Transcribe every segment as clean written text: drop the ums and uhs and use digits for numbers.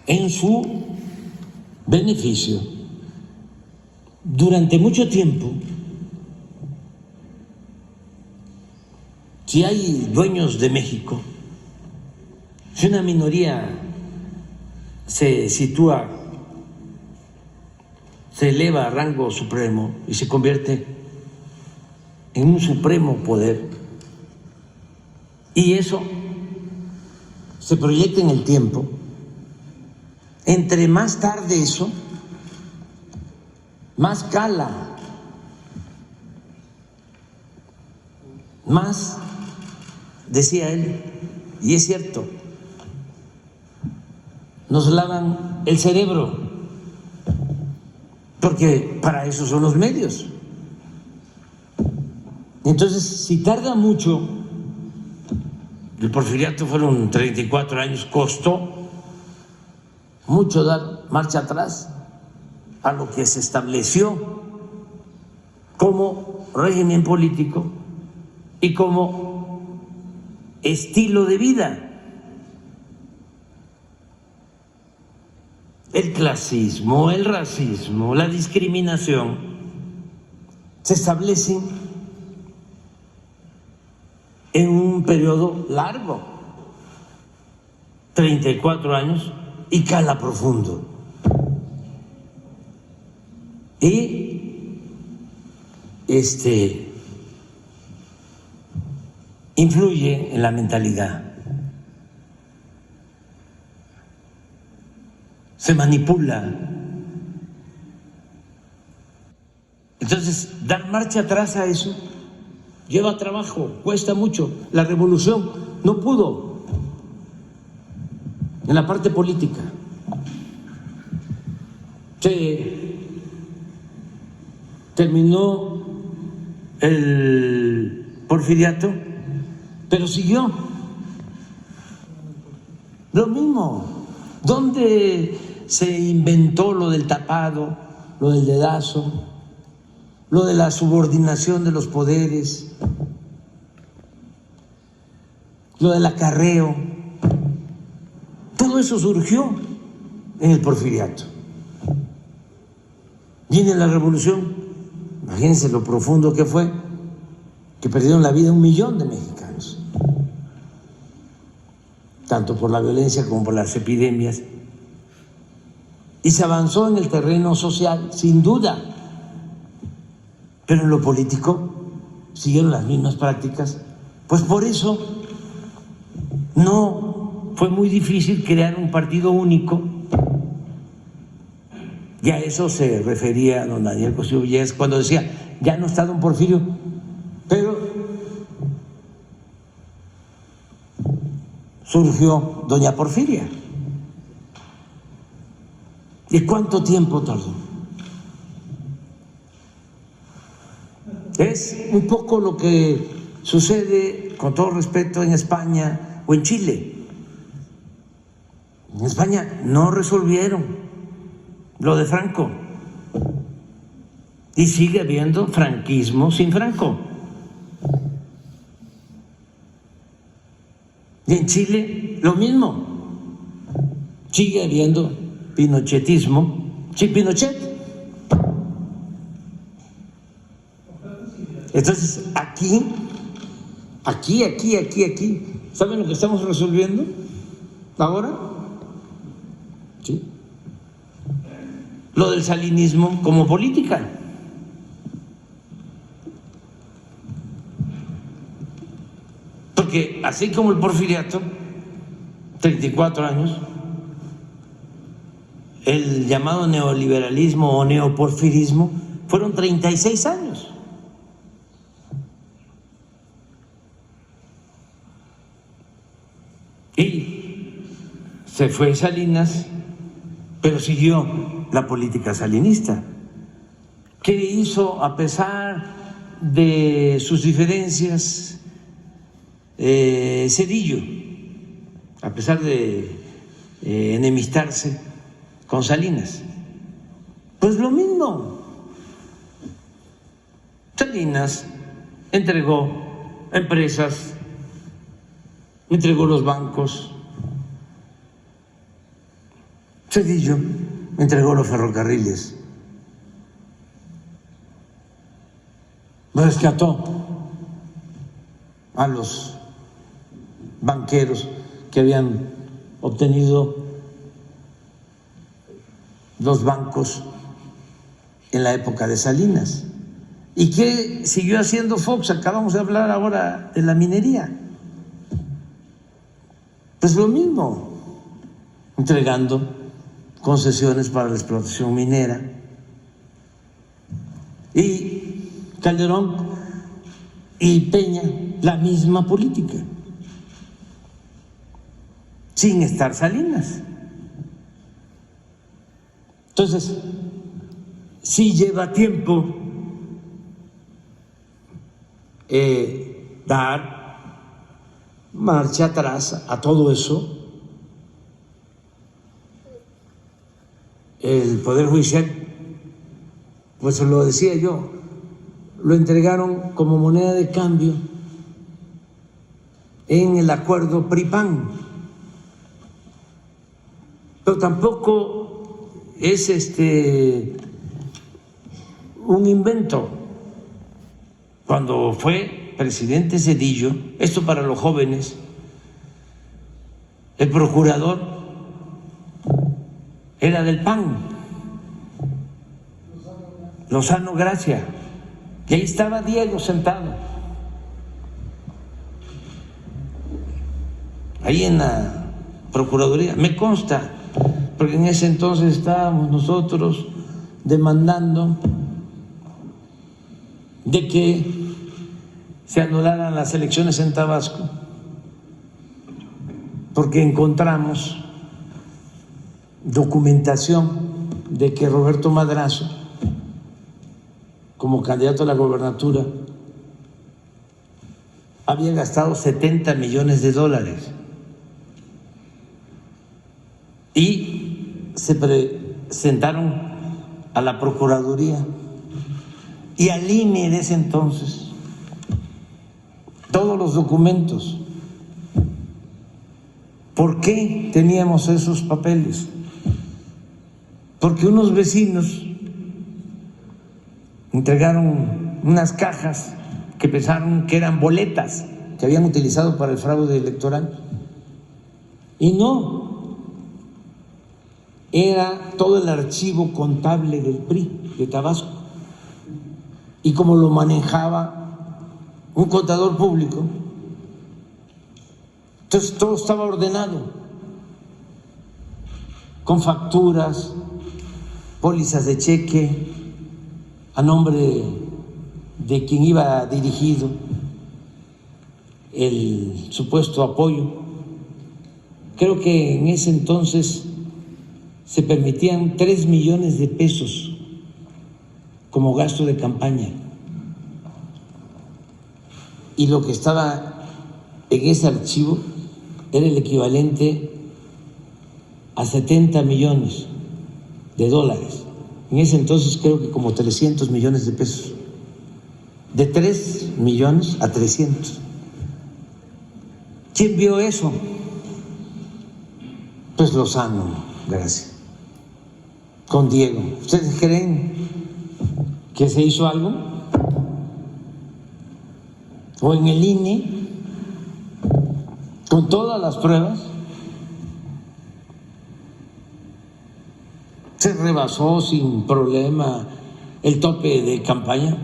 en su beneficio. Durante mucho tiempo, si hay dueños de México, si una minoría se sitúa, se eleva a rango supremo y se convierte en un supremo poder, y eso se proyecta en el tiempo, entre más tarde eso, más cala, más, decía él, y es cierto, nos lavan el cerebro, porque para eso son los medios. Entonces, si tarda mucho, el porfiriato fueron 34 años, costó mucho dar marcha atrás a lo que se estableció como régimen político y como estilo de vida. El clasismo, el racismo, la discriminación se establecen en un periodo largo, 34 años, y cala profundo. Y influye en la mentalidad. Se manipula. Entonces, dar marcha atrás a eso lleva trabajo, cuesta mucho. La revolución no pudo en la parte política. Se terminó el porfiriato, pero siguió lo mismo. ¿Dónde se inventó lo del tapado, lo del dedazo, lo de la subordinación de los poderes, lo del acarreo? Todo eso surgió en el porfiriato. Viene la revolución, imagínense lo profundo que fue, que perdieron la vida 1 millón de mexicanos, tanto por la violencia como por las epidemias. Y se avanzó en el terreno social, sin duda, pero en lo político siguieron las mismas prácticas. Pues por eso no fue muy difícil crear un partido único, y a eso se refería don Daniel Cosío Villegas cuando decía, ya no está don Porfirio, pero surgió doña Porfiria. ¿Y cuánto tiempo tardó? Es un poco lo que sucede, con todo respeto, en España o en Chile. En España no resolvieron lo de Franco y sigue habiendo franquismo sin Franco. Y en Chile lo mismo, sigue habiendo pinochetismo sin Pinochet. Entonces aquí, ¿saben lo que estamos resolviendo ahora? ¿Sí? Lo del salinismo como política. Porque así como el porfiriato, 34 años, el llamado neoliberalismo o neoporfirismo fueron 36 años. Y se fue Salinas, pero siguió la política salinista. ¿Qué hizo a pesar de sus diferencias Zedillo? A pesar de enemistarse con Salinas, pues lo mismo. Salinas entregó empresas, entregó los bancos, Zedillo entregó los ferrocarriles, rescató a los banqueros que habían obtenido los bancos en la época de Salinas. ¿Y qué siguió haciendo Fox? Acabamos de hablar ahora de la minería. Pues lo mismo, entregando concesiones para la explotación minera. Y Calderón y Peña, la misma política, sin estar Salinas. Entonces, sí lleva tiempo dar marcha atrás a todo eso. El Poder Judicial, pues lo decía yo, lo entregaron como moneda de cambio en el acuerdo PRI-PAN, pero tampoco es un invento. Cuando fue presidente Zedillo, esto para los jóvenes, el procurador era del PAN, Lozano Gracia, y ahí estaba Diego sentado, ahí en la Procuraduría, me consta, porque en ese entonces estábamos nosotros demandando de que se anularan las elecciones en Tabasco, porque encontramos documentación de que Roberto Madrazo, como candidato a la gobernatura, había gastado $70 millones y se presentaron a la Procuraduría y al INE de ese entonces todos los documentos. ¿Por qué teníamos esos papeles? Porque unos vecinos entregaron unas cajas que pensaron que eran boletas que habían utilizado para el fraude electoral, y no, era todo el archivo contable del PRI de Tabasco, y como lo manejaba un contador público, entonces todo estaba ordenado, con facturas, pólizas de cheque a nombre de quien iba dirigido el supuesto apoyo. Creo que en ese entonces se permitían 3 millones de pesos como gasto de campaña, y lo que estaba en ese archivo era el equivalente a $70 millones. En ese entonces creo que como 300 millones de pesos, de 3 millones a 300. ¿Quién vio eso? Pues Lozano Gracia, con Diego. ¿Ustedes creen que se hizo algo? ¿O en el INE, con todas las pruebas, se rebasó sin problema el tope de campaña?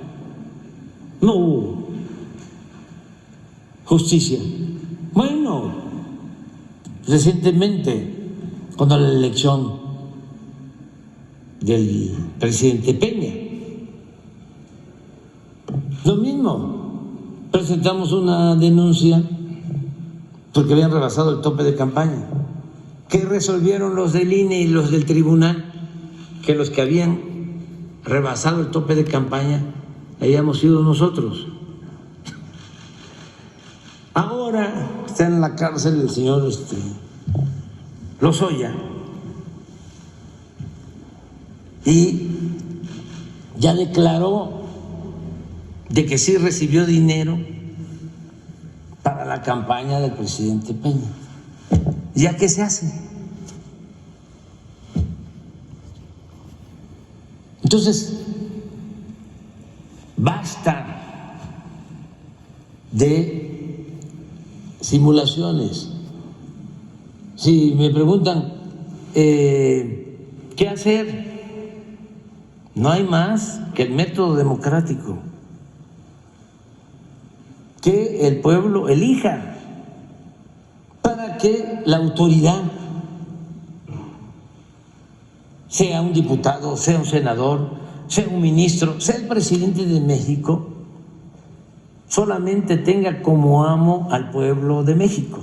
No hubo justicia. Bueno, recientemente, cuando la elección del presidente Peña, lo mismo, presentamos una denuncia porque habían rebasado el tope de campaña. ¿Qué resolvieron los del INE y los del tribunal? Que los que habían rebasado el tope de campaña habíamos sido nosotros. Ahora está en la cárcel el señor Lozoya, y ya declaró de que sí recibió dinero para la campaña del presidente Peña. ¿Ya qué se hace? Entonces, basta de simulaciones. Si me preguntan qué hacer, no hay más que el método democrático, que el pueblo elija para que la autoridad, sea un diputado, sea un senador, sea un ministro, sea el presidente de México, solamente tenga como amo al pueblo de México,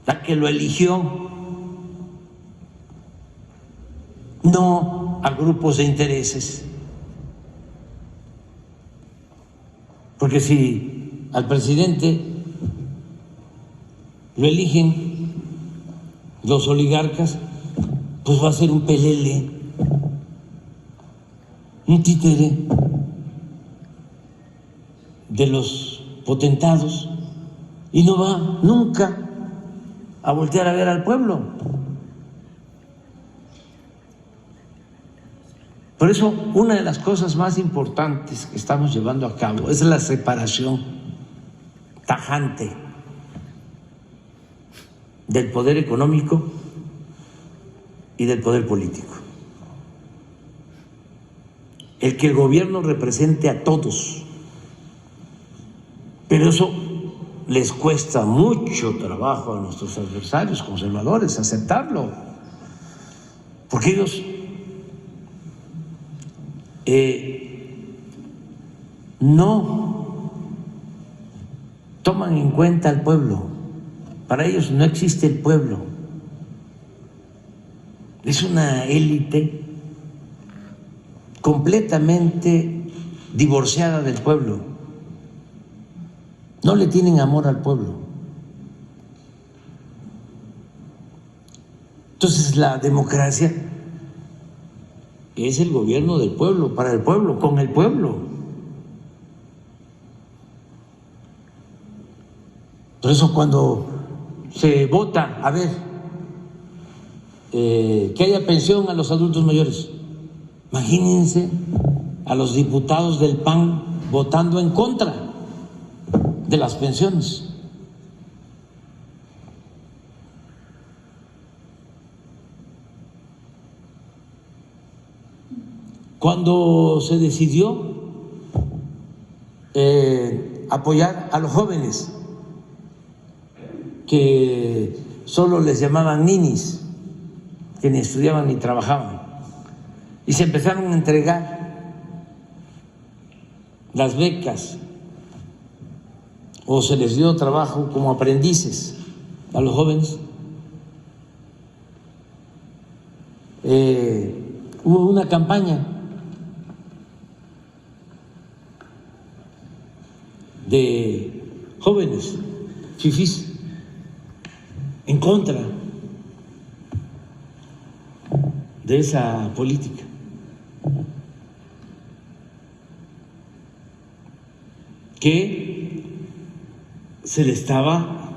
la que lo eligió, no a grupos de intereses. Porque si al presidente lo eligen los oligarcas, pues va a ser un pelele, un títere de los potentados, y no va nunca a voltear a ver al pueblo. Por eso, una de las cosas más importantes que estamos llevando a cabo es la separación tajante del poder económico y del poder político. El que el gobierno represente a todos, pero eso les cuesta mucho trabajo a nuestros adversarios conservadores aceptarlo, porque ellos no toman en cuenta al pueblo. Para ellos no existe el pueblo. Es una élite completamente divorciada del pueblo. No le tienen amor al pueblo. Entonces la democracia es el gobierno del pueblo, para el pueblo, con el pueblo. Por eso cuando se vota, a ver, que haya pensión a los adultos mayores, imagínense a los diputados del PAN votando en contra de las pensiones. Cuando se decidió apoyar a los jóvenes, que solo les llamaban ninis, que ni estudiaban ni trabajaban, y se empezaron a entregar las becas o se les dio trabajo como aprendices a los jóvenes, hubo una campaña de jóvenes fifís en contra de esa política. Que se le estaba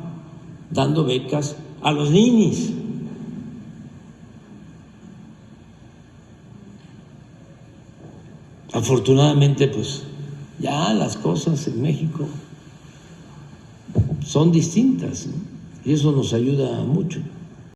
dando becas a los ninis. Afortunadamente, pues ya las cosas en México son distintas, ¿no? Y eso nos ayuda mucho.